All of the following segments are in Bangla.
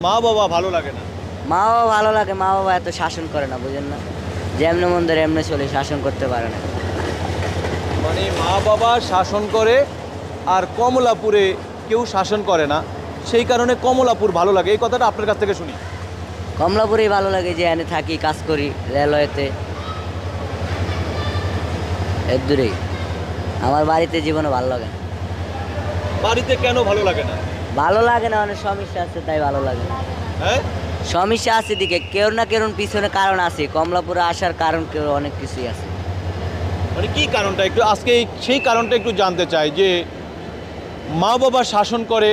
মা বাবা ভালো লাগে না? মা বাবা ভালো লাগে, মা বাবা এত শাসন করে না, বুঝেন না? যেমনি মন ধরে এমনি চলে, শাসন করতে পারে না। মানে মা বাবা শাসন করে আর কমলাপুরে কেউ শাসন করে না, সেই কারণে কমলাপুর ভালো লাগে। এই কথাটা আপনার কাছ থেকে শুনি। কমলাপুরেই ভালো লাগে, যে এনে থাকি, কাজ করি রেলওয়েতে, এর দূরেই। আমার বাড়িতে জীবনে ভালো লাগে না। বাড়িতে কেন ভালো লাগে না? ভালো লাগে না, অনেক সমস্যা আছে, তাই ভালো লাগে না। হ্যাঁ, সমস্যা আছে দিকে, কেউ না কেউ পিছনে কারণ আছে, কমলাপুরে আসার কারণ কেউ অনেক কিছুই আছে। মানে কি কারণটা একটু আজকে সেই কারণটা একটু জানতে চাই, যে মা বাবা শাসন করে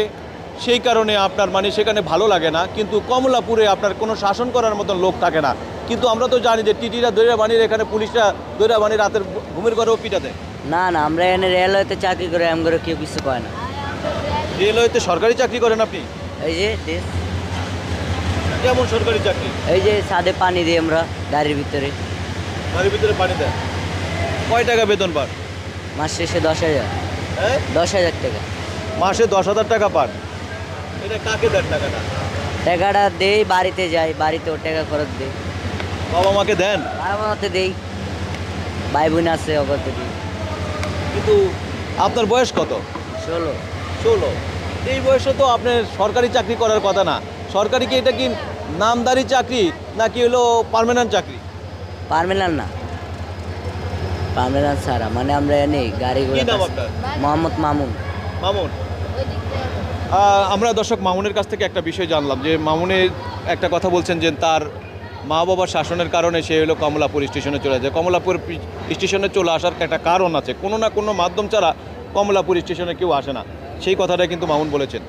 সেই কারণে আপনার মানে সেখানে ভালো লাগে না, কিন্তু কমলাপুরে আপনার কোনো শাসন করার মতন লোক থাকে না। কিন্তু আমরা তো জানি যে টিটিরা দৈরা বানির, এখানে পুলিশরা দৈরা বানির রাতের ঘুমের ঘরেও পিটা দেয়। না না, আমরা এনে রেলওয়েতে চাকরি করে, এম করে কেউ কিছু করে না। রেলওয়েতে সরকারি চাকরি করেন আপনি? এই যে দেশ, কেমন সরকারি চাকরি? এই যে ছাদে পানি দিই আমরা গাড়ির ভিতরে, বাড়ির ভিতরে পানি দেয়। কয় টাকা বেতন পান? মাস শেষে 10,000। হ্যাঁ, 10,000 টাকা। মাসে 10,000 টাকা পান। এটা কাকে দেন টাকাটা? টাকাটা দেই, বাড়িতে যাই, বাড়িতে ও টাকা খরচ দিই, বাবা মাকে দেন? বাবা মাতে দেই, ভাই বোন আছে অগত দিই। কিন্তু আপনার বয়স কত? 16। 16। এই বয়সে তো আপনার সরকারি চাকরি করার কথা না। সরকারি কি এটা কি নামদারি চাকরি নাকি হলো পার্মানেন্ট চাকরি? পারমিলান না, পারমিলান ছাড়া, মানে আমরা এনে গাড়ি কি নাম আপনার? মোহাম্মদ মামুন। মামুন। আমরা দর্শক মামুনের কাছ থেকে একটা বিষয় জানলাম, যে মামুনের একটা কথা বলছেন যে তার মা বাবার শাসনের কারণে সে হলো কমলাপুর স্টেশনে চলে যায়। কমলাপুর স্টেশনে চলে আসার একটা কারণ আছে, কোনো না কোনো মাধ্যম ছাড়া কমলাপুর স্টেশনে কেউ আসে না, সেই কথাটা কিন্তু মামুন বলেছেন।